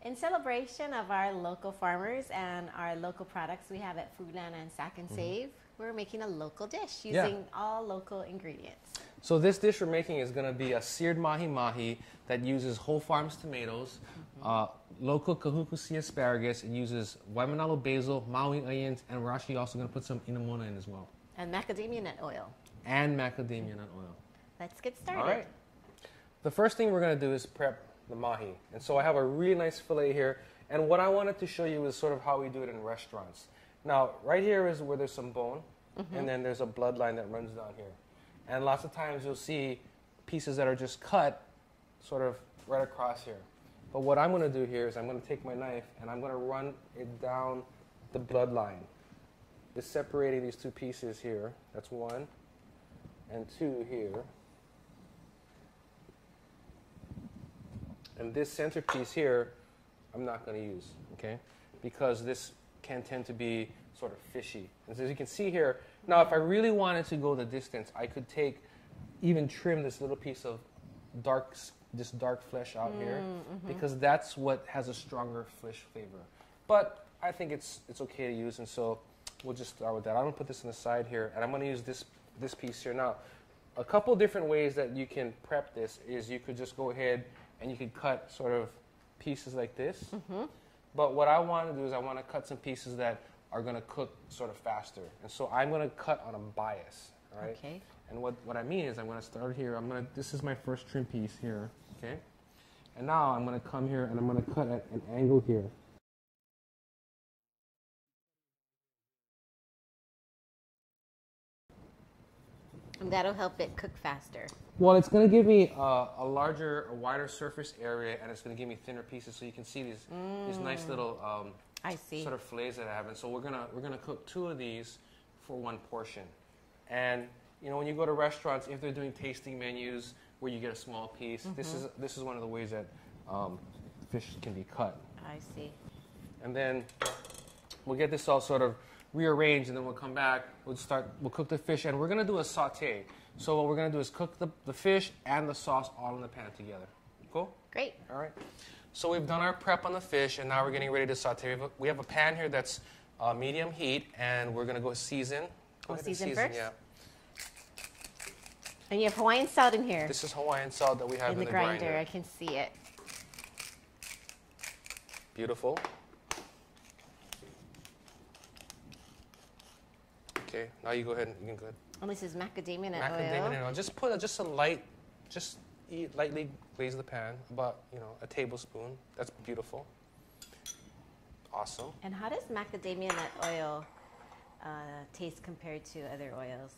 In celebration of our local farmers and our local products we have at Foodland and Sack and Save, we're making a local dish using all local ingredients. So this dish we're making is going to be a seared Mahi Mahi that uses whole farms tomatoes, local Kahuku asparagus. It uses Waimanalo basil, Maui onions, and we're actually also going to put some Inamona in as well. And macadamia nut oil. And macadamia nut oil. Let's get started. All right. The first thing we're going to do is prep the mahi. And so I have a really nice fillet here. And what I wanted to show you is sort of how we do it in restaurants. Now, right here is where there's some bone, and then there's a bloodline that runs down here. And lots of times you'll see pieces that are just cut sort of right across here. But what I'm going to do here is I'm going to take my knife and I'm going to run it down the bloodline. Just separating these two pieces here. That's one. And two here. And this centerpiece here, I'm not going to use, okay? Because this can tend to be sort of fishy. And as you can see here, now if I really wanted to go the distance, I could even trim this little piece of this dark flesh out here, because that's what has a stronger fish flavor. But I think it's okay to use, and so we'll just start with that. I'm going to put this on the side here, and I'm going to use this piece here. Now, a couple different ways that you can prep this is you could just go ahead and you could cut sort of pieces like this. But what I want to do is I want to cut some pieces that are going to cook sort of faster. And so I'm going to cut on a bias, all right? Okay. And what I mean is I'm going to start here. This is my first trim piece here, okay? And now I'm going to come here and I'm going to cut at an angle here. And that'll help it cook faster. Well, it's going to give me a wider surface area, and it's going to give me thinner pieces, so you can see these nice little sort of fillets that I have. And so we're gonna cook 2 of these for 1 portion. And you know, when you go to restaurants, if they're doing tasting menus where you get a small piece, this is one of the ways that fish can be cut. I see. And then we'll get this all sort of rearranged, and then we'll come back, we'll cook the fish, and we're going to do a saute. So what we're going to do is cook the fish and the sauce all in the pan together. Cool? Great. All right. So we've done our prep on the fish, and now we're getting ready to saute. We have a pan here that's medium heat, and we're going to go season. We'll season first? Yeah. And you have Hawaiian salt in here. This is Hawaiian salt that we have in the grinder. I can see it. Beautiful. Okay, now you go ahead and you can go ahead. And this is macadamia nut oil. Macadamia nut oil. Just put just a light, lightly glaze the pan, about a tablespoon. That's beautiful. Awesome. And how does macadamia nut oil taste compared to other oils?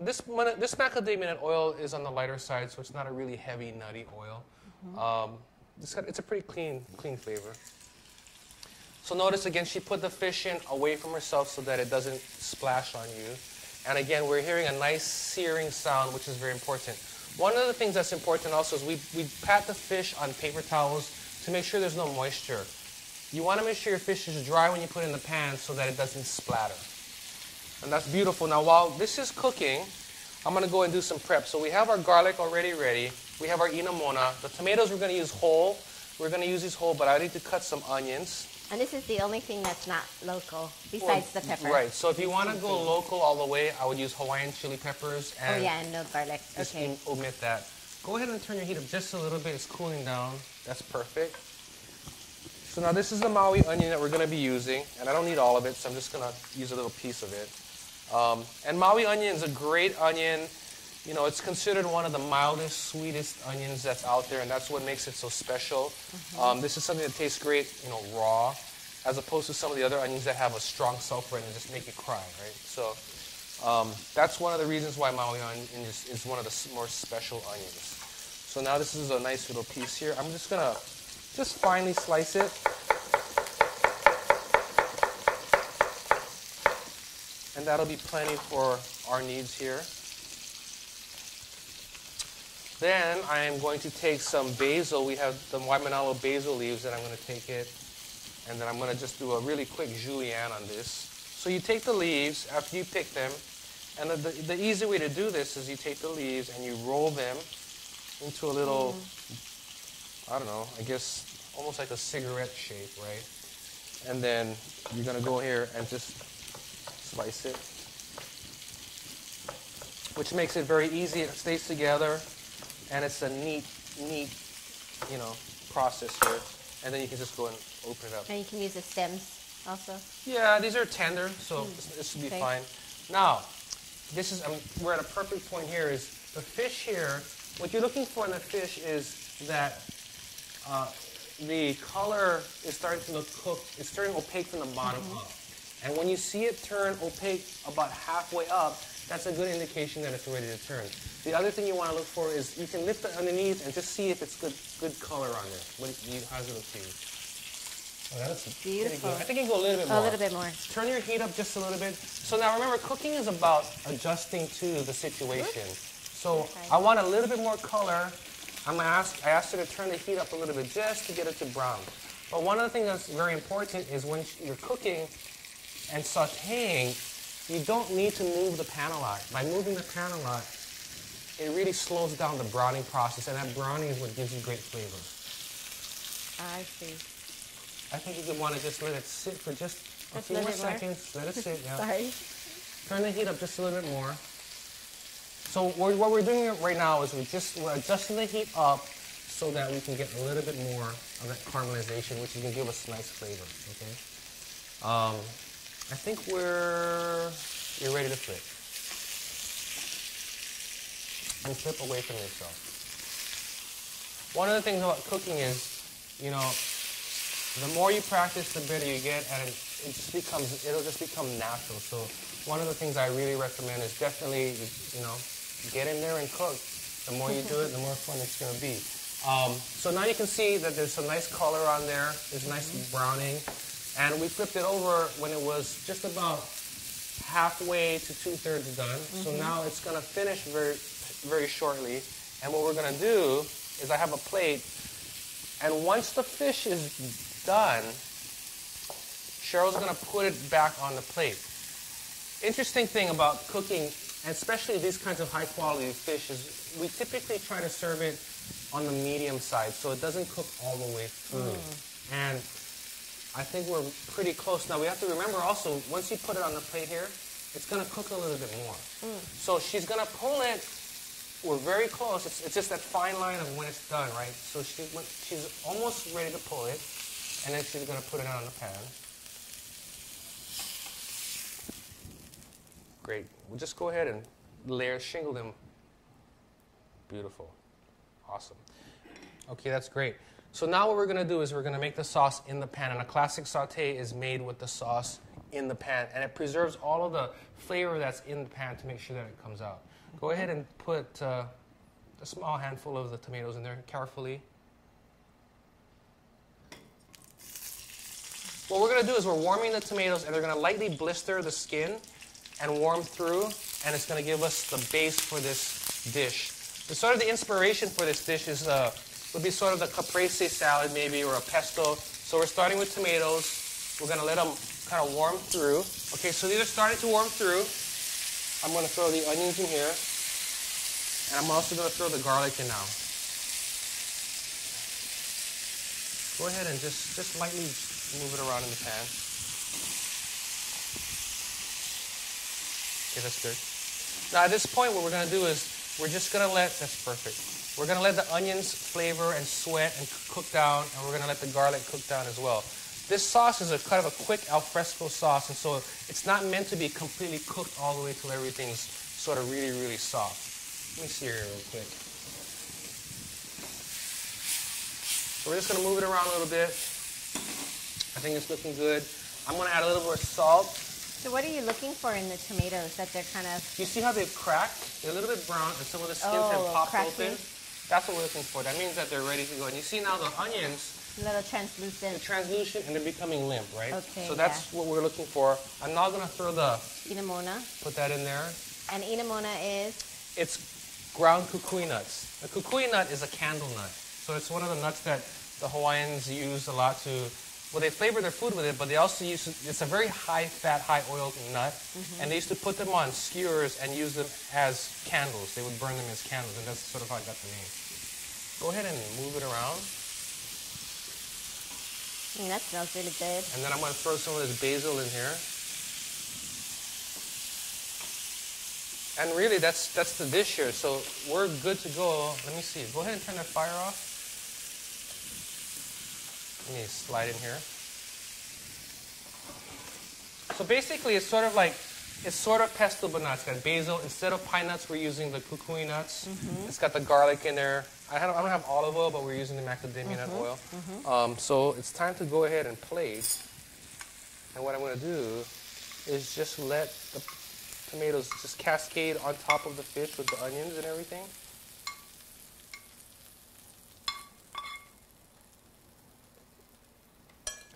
This macadamia nut oil is on the lighter side, so it's not a really heavy, nutty oil. It's a pretty clean flavor. So notice again, she put the fish in away from herself so that it doesn't splash on you. And again, we're hearing a nice searing sound, which is very important. One of the things that's important also is we pat the fish on paper towels to make sure there's no moisture. You want to make sure your fish is dry when you put it in the pan so that it doesn't splatter. And that's beautiful. Now, while this is cooking, I'm going to go and do some prep. So we have our garlic already ready. We have our Inamona. The tomatoes we're going to use whole. We're going to use these whole, but I need to cut some onions. And this is the only thing that's not local, besides the pepper. Right. So if you want to go local all the way, I would use Hawaiian chili peppers. And and no garlic. Just okay. Omit that. Go ahead and turn your heat up just a little bit. It's cooling down. That's perfect. So now this is the Maui onion that we're going to be using. And I don't need all of it, so I'm just going to use a little piece of it. And Maui onion is a great onion. You know, it's considered one of the mildest, sweetest onions that's out there, and that's what makes it so special. This is something that tastes great, raw, as opposed to some of the other onions that have a strong sulfur and just make you cry, right? So that's one of the reasons why Maui onion is one of the more special onions. So now this is a nice little piece here. I'm just going to finely slice it. And that'll be plenty for our needs here. Then I am going to take some basil. We have the Waimanalo basil leaves, and I'm going to take it. And then I'm going to just do a really quick julienne on this. So you take the leaves after you pick them. And the easy way to do this is you take the leaves and you roll them into a little, I don't know, I guess almost like a cigarette shape, right? And then you're going to go here and just slice it, which makes it very easy. It stays together, and it's a neat, you know, process here. And then you can just go and open it up. And you can use the stems also? Yeah, these are tender, so this should be fine. Now, this is, we're at a perfect point here, is the fish here, what you're looking for in the fish is that the color is starting to look cooked, it's turning opaque from the bottom up. And when you see it turn opaque about halfway up, that's a good indication that it's ready to turn. The other thing you want to look for is you can lift it underneath and just see if it's good color on there. How does it look to you? Oh, that's beautiful. I think you can go a little bit more. A little bit more. Turn your heat up just a little bit. So now remember, cooking is about adjusting to the situation. So I want a little bit more color. I asked her to turn the heat up a little bit just to get it to brown. But one of the things that's very important is when you're cooking and sautéing, you don't need to move the pan a lot. By moving the pan a lot, it really slows down the browning process, and that browning is what gives you great flavor. I see. I think you could want to just let it sit for just a few more seconds. Let it sit, yeah. Sorry. Turn the heat up just a little bit more. So what we're doing right now is we're adjusting the heat up so that we can get a little bit more of that caramelization, which is going to give us nice flavor, okay? I think you're ready to flip. And flip away from yourself. One of the things about cooking is, you know, the more you practice, the better you get, and it'll just become natural. So one of the things I really recommend is definitely, you know, get in there and cook. The more you do it, the more fun it's going to be. So now you can see that there's some nice color on there. There's nice browning. And we flipped it over when it was just about halfway to 2/3 done. So now it's going to finish very, very shortly. And what we're going to do is I have a plate. And once the fish is done, Cheryl's going to put it back on the plate. Interesting thing about cooking, and especially these kinds of high quality fish, is we typically try to serve it on the medium side so it doesn't cook all the way through. And I think we're pretty close. Now we have to remember also, once you put it on the plate here, it's going to cook a little bit more. So she's going to pull it. We're very close. It's just that fine line of when it's done, right? So she's almost ready to pull it, and then she's going to put it on the pan. Great. We'll just go ahead and shingle them. Beautiful. Awesome. Okay, that's great. So now what we're going to do is we're going to make the sauce in the pan, and a classic sauté is made with the sauce in the pan, and it preserves all of the flavor that's in the pan to make sure that it comes out. Go ahead and put a small handful of the tomatoes in there carefully. What we're going to do is we're warming the tomatoes, and they're going to lightly blister the skin and warm through, and it's going to give us the base for this dish. Sort of the inspiration for this dish is would be sort of the caprese salad maybe, or a pesto. So we're starting with tomatoes. We're going to let them kind of warm through. Okay, so these are starting to warm through. I'm going to throw the onions in here. And I'm also going to throw the garlic in now. Go ahead and just lightly move it around in the pan. Okay, that's good. Now at this point, what we're going to do is we're just going to that's perfect. We're going to let the onions flavor and sweat and cook down, and we're going to let the garlic cook down as well. This sauce is a kind of a quick alfresco sauce, and so it's not meant to be completely cooked all the way till everything's sort of really, really soft. Let me see here real quick. So we're just going to move it around a little bit. I think it's looking good. I'm going to add a little more salt. So what are you looking for in the tomatoes, that they're kind of... You see how they've cracked? They're a little bit brown, and some of the skins have popped open. That's what we're looking for. That means that they're ready to go. And you see now the onions... A little translucent. They're translucent, and they're becoming limp, right? Okay, so that's what we're looking for. I'm now going to throw the... Inamona. Put that in there. And Inamona is? It's ground kukui nuts. A kukui nut is a candle nut. So it's one of the nuts that the Hawaiians use a lot to... Well, they flavor their food with it, but they also use it. It's a very high-fat, high-oil nut, and they used to put them on skewers and use them as candles. They would burn them as candles, and that's sort of how I got the name. Go ahead and move it around. That smells really good. And then I'm going to throw some of this basil in here. And really, that's the dish here. So we're good to go. Let me see. Go ahead and turn that fire off. Let me slide in here. So basically, it's sort of pesto, but not. It's got basil. Instead of pine nuts, we're using the kukui nuts. It's got the garlic in there. I don't have olive oil, but we're using the macadamia nut oil. So it's time to go ahead and plate. And what I'm going to do is just let the tomatoes just cascade on top of the fish with the onions and everything.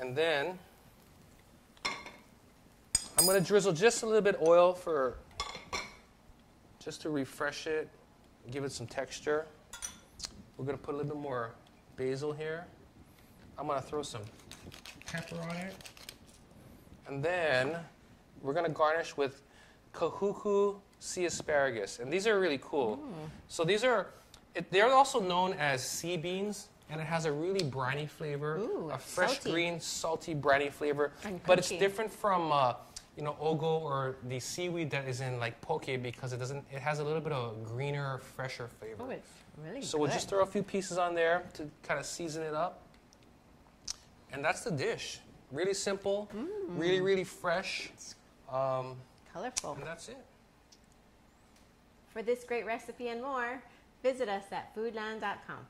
And then I'm going to drizzle just a little bit of oil just to refresh it, give it some texture. We're going to put a little bit more basil here. I'm going to throw some pepper on it. And then we're going to garnish with kahuku sea asparagus. And these are really cool. So they're also known as sea beans, and it has a really briny flavor, a fresh green, salty briny flavor. But it's different from ogo or the seaweed that is in like poke because it has a little bit of a greener, fresher flavor. Oh, it's really So good. we'll just throw a few pieces on there to kind of season it up. And that's the dish. Really simple, really, really fresh. Colorful. And that's it. For this great recipe and more, visit us at foodland.com.